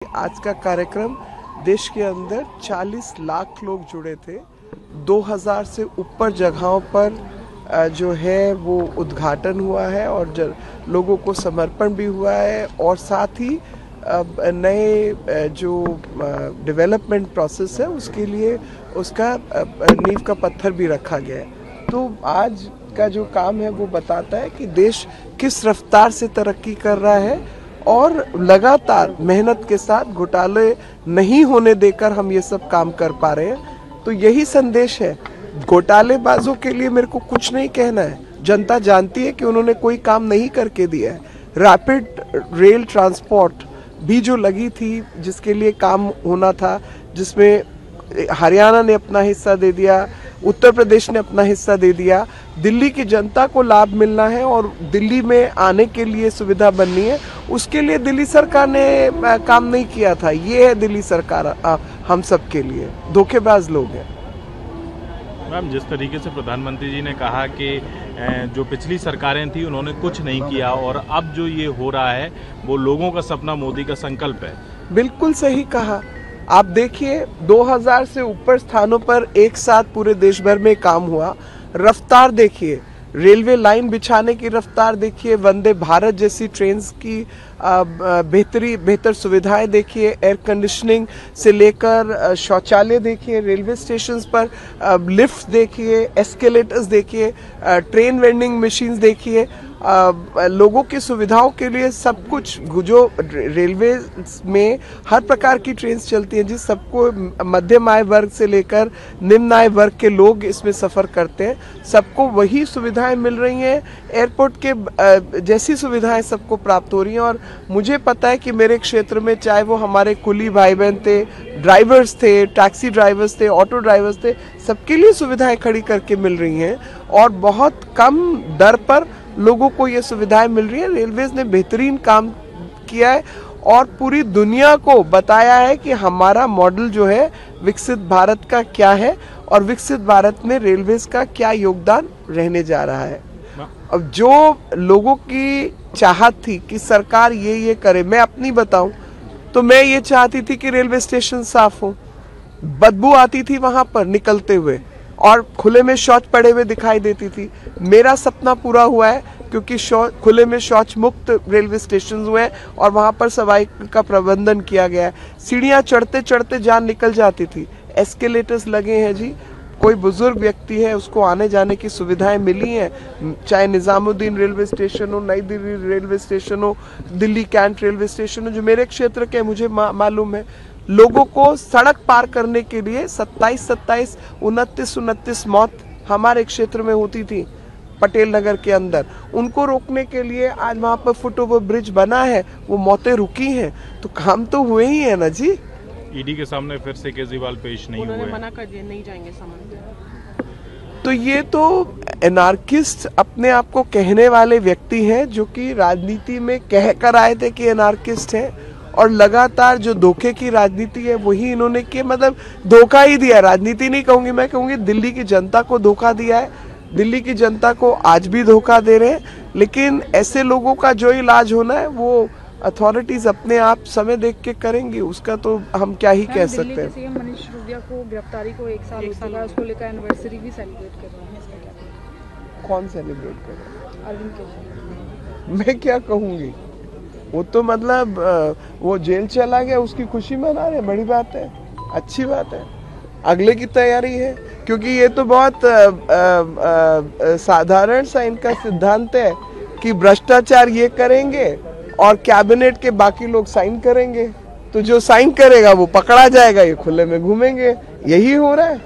आज का कार्यक्रम देश के अंदर 40 लाख लोग जुड़े थे। 2000 से ऊपर जगहों पर जो है वो उद्घाटन हुआ है और लोगों को समर्पण भी हुआ है और साथ ही नए जो डेवलपमेंट प्रोसेस है उसके लिए उसका नींव का पत्थर भी रखा गया है। तो आज का जो काम है वो बताता है कि देश किस रफ्तार से तरक्की कर रहा है और लगातार मेहनत के साथ घोटाले नहीं होने देकर हम ये सब काम कर पा रहे हैं। तो यही संदेश है। घोटालेबाजों के लिए मेरे को कुछ नहीं कहना है। जनता जानती है कि उन्होंने कोई काम नहीं करके दिया है। रैपिड रेल ट्रांसपोर्ट भी जो लगी थी, जिसके लिए काम होना था, जिसमें हरियाणा ने अपना हिस्सा दे दिया, उत्तर प्रदेश ने अपना हिस्सा दे दिया। दिल्ली की जनता को लाभ मिलना है और दिल्ली में आने के लिए सुविधा बननी है। उसके लिए दिल्ली सरकार ने काम नहीं किया था। ये है दिल्ली सरकार हम सब के लिए। धोखेबाज लोग हैं। मैम, जिस तरीके से प्रधानमंत्री जी ने कहा कि जो पिछली सरकारें थी उन्होंने कुछ नहीं किया और अब जो ये हो रहा है वो लोगों का सपना, मोदी का संकल्प है। बिल्कुल सही कहा। आप देखिए 2000 से ऊपर स्थानों पर एक साथ पूरे देश भर में काम हुआ। रफ्तार देखिए, रेलवे लाइन बिछाने की रफ्तार देखिए, वंदे भारत जैसी ट्रेन्स की बेहतर सुविधाएं देखिए, एयर कंडीशनिंग से लेकर शौचालय देखिए, रेलवे स्टेशंस पर लिफ्ट देखिए, एस्केलेटर्स देखिए, ट्रेन वेंडिंग मशीन्स देखिए, लोगों की सुविधाओं के लिए सब कुछ। जो रेलवे में हर प्रकार की ट्रेन चलती हैं जिस सबको मध्यम आय वर्ग से लेकर निम्न आय वर्ग के लोग इसमें सफ़र करते हैं, सबको वही सुविधाएं मिल रही हैं। एयरपोर्ट के जैसी सुविधाएं सबको प्राप्त हो रही हैं। और मुझे पता है कि मेरे क्षेत्र में चाहे वो हमारे कुली भाई बहन थे, ड्राइवर्स थे, टैक्सी ड्राइवर्स थे, ऑटो ड्राइवर्स थे, सबके लिए सुविधाएं खड़ी करके मिल रही हैं और बहुत कम दर पर लोगों को ये सुविधाएं मिल रही है। रेलवेज ने बेहतरीन काम किया है और पूरी दुनिया को बताया है कि हमारा मॉडल जो है विकसित भारत का क्या है और विकसित भारत में रेलवेज का क्या योगदान रहने जा रहा है। अब जो लोगों की चाहत थी कि सरकार ये करे, मैं अपनी बताऊं तो मैं ये चाहती थी कि रेलवे स्टेशन साफ हो। बदबू आती थी वहां पर निकलते हुए और खुले में शौच पड़े हुए दिखाई देती थी। मेरा सपना पूरा हुआ है क्योंकि खुले में शौच मुक्त रेलवे स्टेशन हुए हैं और वहां पर सफाई का प्रबंधन किया गया है। सीढ़ियां चढ़ते चढ़ते जान निकल जाती थी। एस्केलेटर्स लगे हैं जी। कोई बुजुर्ग व्यक्ति है उसको आने जाने की सुविधाएं मिली हैं, चाहे निजामुद्दीन रेलवे स्टेशन हो, नई दिल्ली रेलवे स्टेशन हो, दिल्ली कैंट रेलवे स्टेशन हो, जो मेरे क्षेत्र के मुझे मालूम है। लोगों को सड़क पार करने के लिए 27, 29 मौत हमारे क्षेत्र में होती थी पटेल नगर के अंदर। उनको रोकने के लिए आज वहां पर फुट ओवर ब्रिज बना है, वो मौतें रुकी हैं। तो काम तो हुए ही है ना जी। ईडी के सामने फिर से केजरीवाल पेश नहीं हुए, उन्होंने मना कर दिया, नहीं जाएंगे सामने। तो ये तो एनार्किस्ट अपने आप को कहने वाले व्यक्ति हैं जो कि राजनीति में कह कर आए थे कि एनार्किस्ट हैं और लगातार जो धोखे की राजनीति है वही इन्होंने की। मतलब धोखा ही दिया, राजनीति नहीं कहूंगी, मैं कहूंगी दिल्ली की जनता को धोखा दिया है। दिल्ली की जनता को आज भी धोखा दे रहे हैं। लेकिन ऐसे लोगों का जो इलाज होना है वो अथॉरिटीज अपने आप समय देख के करेंगी, उसका तो हम क्या ही कह सकते हैं। सीएम मनीष सिसोदिया को गिरफ्तारी को एक साल हो चुका है, उसको लेकर एनिवर्सरी भी सेलिब्रेट कर रहे हैं, इसका क्या? कौन सेलिब्रेट कर रहे हैं? अरविंद केजरीवाल। मैं क्या कहूंगी, वो तो मतलब वो जेल चला गया, उसकी खुशी मना रहे, बड़ी बात है, अच्छी बात है। अगले की तैयारी है क्योंकि ये तो बहुत साधारण सा इनका सिद्धांत है कि भ्रष्टाचार ये करेंगे और कैबिनेट के बाकी लोग साइन करेंगे, तो जो साइन करेगा वो पकड़ा जाएगा, ये खुले में घूमेंगे। यही हो रहा है।